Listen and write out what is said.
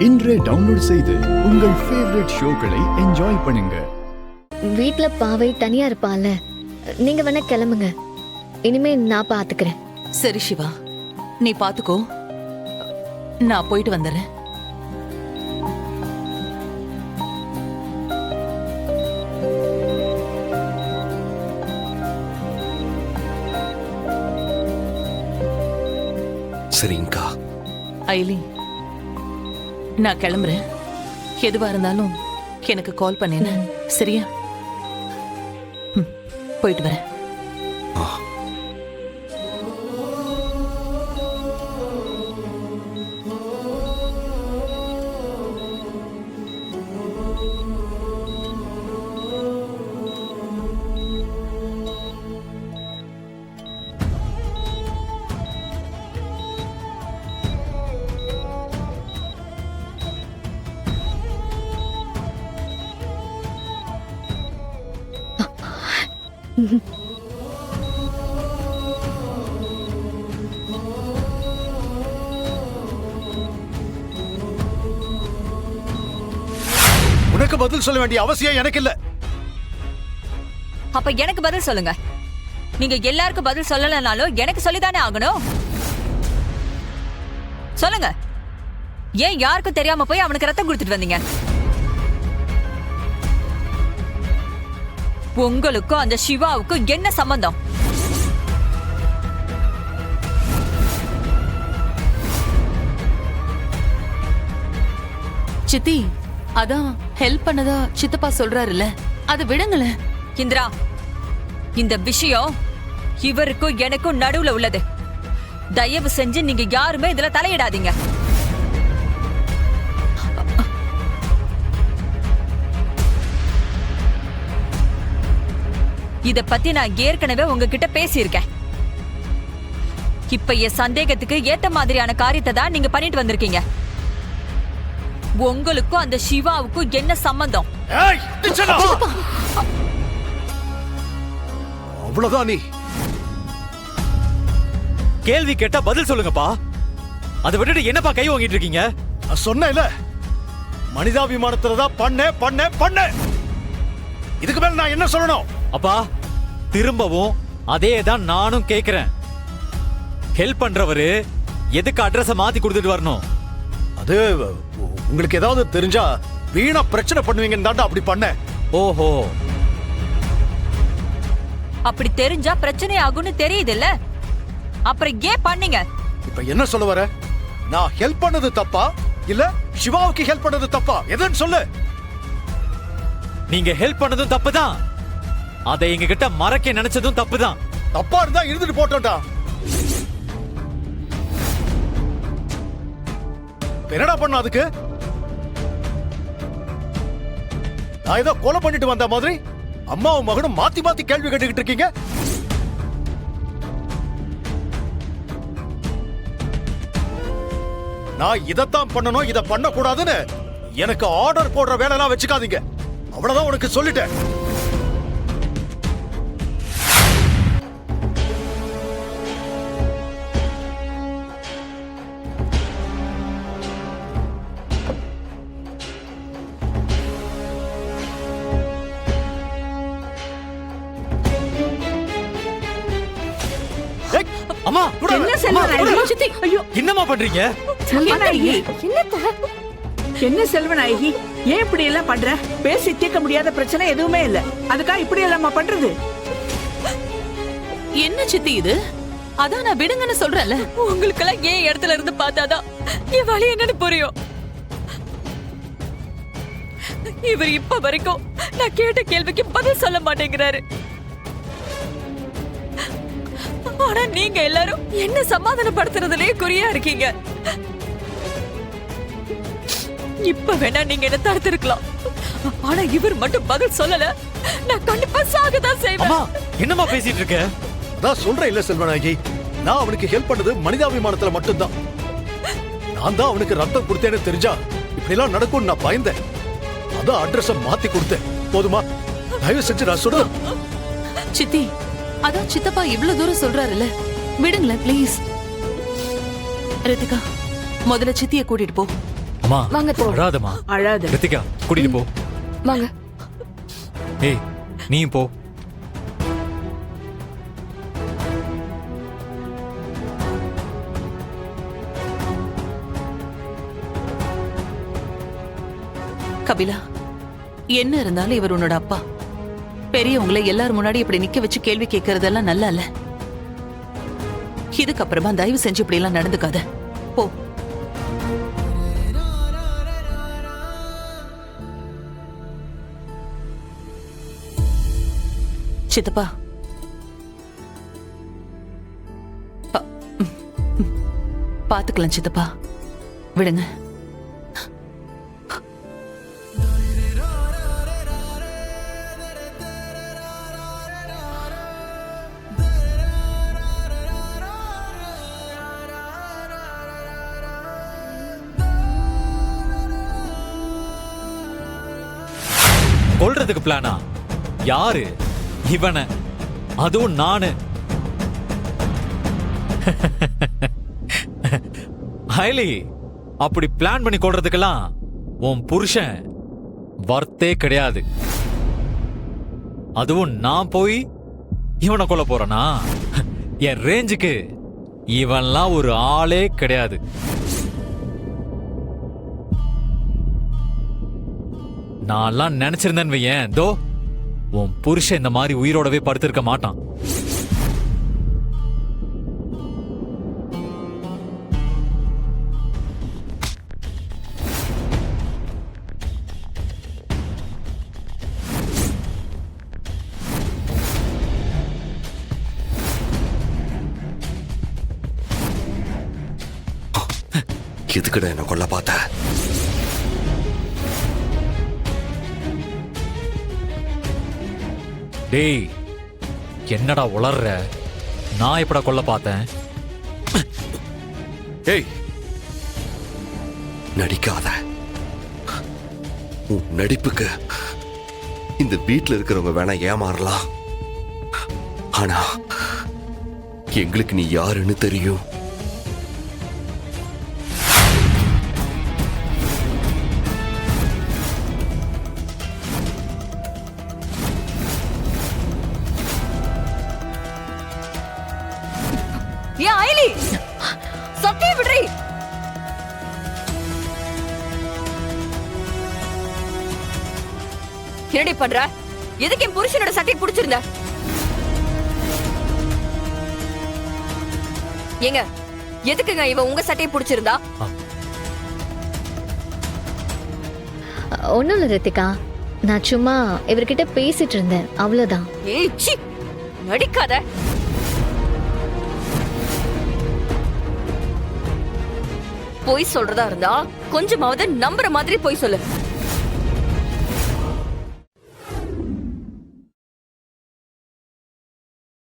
இன்றே டவுன்லோட் செய்து உங்கள் ஃபேவரட் ஷோக்களை என்ஜாய் பண்ணுங்க. வீட்ல பாவை தனியா இருப்பால, நீங்க வேணா கிளம்புங்க. இனிமே நான் பாத்துக்கிறேன். சரி சிவா, நீ பாத்துக்கோ, நான் போயிட்டு வந்துடுறேன். சரிங்கக்கா. ஐலி, நான் கிளம்புறேன். எதுவா இருந்தாலும் எனக்கு கால் பண்ணேன்னு, சரியா? போயிட்டு வரேன். உனக்கு பதில் சொல்ல வேண்டிய அவசியம் எனக்கு இல்ல. அப்ப எனக்கு பதில் சொல்லுங்க. நீங்க எல்லாருக்கும் பதில் சொல்லலனாலும் எனக்கு சொல்லிதானே ஆகணும். சொல்லுங்க, ஏன் யாருக்கும் தெரியாம போய் அவனுக்கு ரத்தம் கொடுத்துட்டு வந்தீங்க? உங்களுக்கும் அந்த சிவாவுக்கும் என்ன சம்பந்தம்? சித்தி, அதான் ஹெல்ப் பண்ணதா சித்தப்பா சொல்றாருல்ல, அதை விடுங்களேன். இந்திரா, இந்த விஷயம் இவருக்கும் எனக்கும் நடுவுல உள்ளது. தயவு செஞ்சு நீங்க யாருமே இதுல தலையிடாதீங்க. இத பத்தி நான் ஏற்கனவே உங்ககிட்ட பேசியிருக்கேன். இப்ப என் சந்தேகத்துக்கு ஏத்த மாதிரியான காரியத்தை தான் நீங்க பண்ணிட்டு வந்திருக்கீங்க. உங்களுக்கும் அந்த சிவாவுக்கும் என்ன சம்பந்தம்? அவ்வளவுதான். நீ கேள்வி கேட்டா பதில் சொல்லுங்கப்பா. அதை விட்டுட்டு என்னப்பா கை வாங்கிட்டு இருக்கீங்க? நான் சொன்னேன்ல, மனிதாபிமானத்துலதான் பண்ண. இதுக்கு மேல நான் என்ன சொல்லணும்? அப்பா, திரும்பவும் அதே தான் நானும் கேக்குறேன். ஹெல்ப் பண்றவரு எதுக்கு அட்ரஸ மாத்தி கொடுத்துட்டு வரணும்? அது உங்களுக்கு ஏதாவது தெரிஞ்சா வீணா பிரச்சனை பண்ணுவீங்கன்னு தாண்டா அப்படி பண்ண. ஓஹோ, அப்படி தெரிஞ்சா பிரச்சனை ஆகும்னு தெரியுது இல்ல, அப்புறம் ஏன் பண்ணீங்க? இப்ப என்ன சொல்ல வர? நான் ஹெல்ப் பண்ணது தப்பா இல்ல சிவாவுக்கு ஹெல்ப் பண்ணது தப்பா? எதுன்னு சொல்லு. நீங்க ஹெல்ப் பண்ணதும் தப்புதான், அதை எங்க கிட்ட மறைக்க நினைச்சதும் தப்புதான். தப்பா இருந்தா இருந்துட்டு போட்டோம்டா. என்னடா பண்ண அதுக்கு? நான் ஏதோ கொலை பண்ணிட்டு வந்த மாதிரி அம்மாவும் மகனும் மாத்தி மாத்தி கேள்வி கேட்டுக்கிட்டு இருக்கீங்க. நான் இதத்தான் பண்ணணும், இத பண்ண கூடாதுன்னு எனக்கு ஆர்டர் போடுற வேலையெல்லாம் வச்சுக்காதீங்க. அவ்வளவுதான் உனக்கு சொல்லிட்டேன். அம்மா, என்ன செல்வநாயகி? ஐயோ, என்னம்மா பண்றீங்க? செல்வநாயகி, என்ன செல்வநாயகி, ஏன் இப்படி எல்லாம் பண்ற? பேசி தீர்க்க முடியாத பிரச்சனை எதுவுமே இல்ல, அதுக்கா இப்படி எல்லாம் பண்றது? என்ன சித்தி இது? அதான் நான் விடுங்கன்னு சொல்றேன்ல. உங்களுக்கெல்லாம் ஏன் இடத்துல இருந்து பார்த்தாதான் என் வழி என்னன்னு புரியும். இவர் இப்ப வரைக்கும் நான் கேட்ட கேள்விக்கு பதில் சொல்ல மாட்டேங்கிறாரு. ஆனா நீங்க எல்லாரும் என்ன சமாதானப்படுத்துறதுலயே குறியா இருக்கீங்க. இப்ப வேணா நீங்க என்ன தடுத்திருக்கலாம், ஆனா இவர் மட்டும் பதில் சொல்லல, நான் கண்டிப்பா சாகதான் செய்வேன். அம்மா, என்னம்மா பேசிட்டு இருக்க? அதான் சொல்றேன் இல்ல செல்வநாயகி, நான் அவனுக்கு ஹெல்ப் பண்ணது மனிதாபிமானத்துல மட்டும்தான். நான் தான் அவனுக்கு ரத்தம் கொடுத்தேன்னு தெரிஞ்சா இப்படி எல்லாம் நடக்கும் நான் பயந்தேன். அதான் அட்ரஸ மாத்தி கொடுத்தேன். போதுமா? தயவு செஞ்சு நான் சொல்றேன். சித்தி, அதான் சித்தப்பா இவ்வளவு தூரம் சொல்றாருல்ல, விடுங்களேன் ப்ளீஸ். ரித்திகா, முதல்ல சித்திய கூட்டிட்டு போ. அம்மா வாங்க போ. அழாதம்மா. அழாத. ரித்திகா கூட்டிட்டு போ. வாங்க. ஏய் நீயும் போ. கபிலா, என்ன இருந்தாலும் இவர் உன்னோட அப்பா. பெரியவங்களை எல்லாரும் முன்னாடி இப்படி நிக்க வச்சு கேள்வி கேட்கறதெல்லாம் நல்லா இல்ல. இதுக்கப்புறமா தயவு செஞ்சு இப்படி எல்லாம் நடந்துக்காத. போ. சித்தப்பா, பாத்துக்கலாம் சித்தப்பா, விடுங்க. கொல்றதுக்கு பிளானா? யாரு? இவனை, அதுவும் நானு. ஹைலி, அப்படி பிளான் பண்ணி கொல்றதுக்கெல்லாம் உன் புருஷன் வர்த்தே கிடையாது. அதுவும் நான் போய் இவனை கொல்ல போறேனா? என் ரேஞ்சுக்கு இவன்லாம் ஒரு ஆளே கிடையாது. நான்லாம் நினைச்சிருந்தேன்னு வையேன், தோ உன் புருஷன் இந்த மாதிரி உயிரோடவே படுத்திருக்க மாட்டான். எதுக்குடா என்ன கொல்ல பார்த்த? டேய், என்னடா உளர்ற? நான் எப்படா கொல்ல பார்த்தேன்? ஏய், நடிக்காத. உன் நடிப்புக்கு இந்த வீட்ல இருக்கிறவங்க வேணா ஏமாறலாம், ஆனா எங்களுக்கு நீ யாருன்னு தெரியும். ஏன் ஐலி, சத்தியம் விடுறி. என்னடி பண்ற? எதுக்கு என் புருஷனோட சட்டையை பிடிச்சிருந்த? ஏங்க, எதுக்குங்க இவ உங்க சட்டையை பிடிச்சிருந்தா? ஒன்றும் இல்லை ரித்திகா, நான் சும்மா இவர்கிட்ட பேசிட்டு இருந்தேன், அவ்வளோதான். ஏய் சீ, நடிக்காத. பொய் சொல்றதா இருந்தா கொஞ்சமாவது நம்புற மாதிரி பொய் சொல்லு.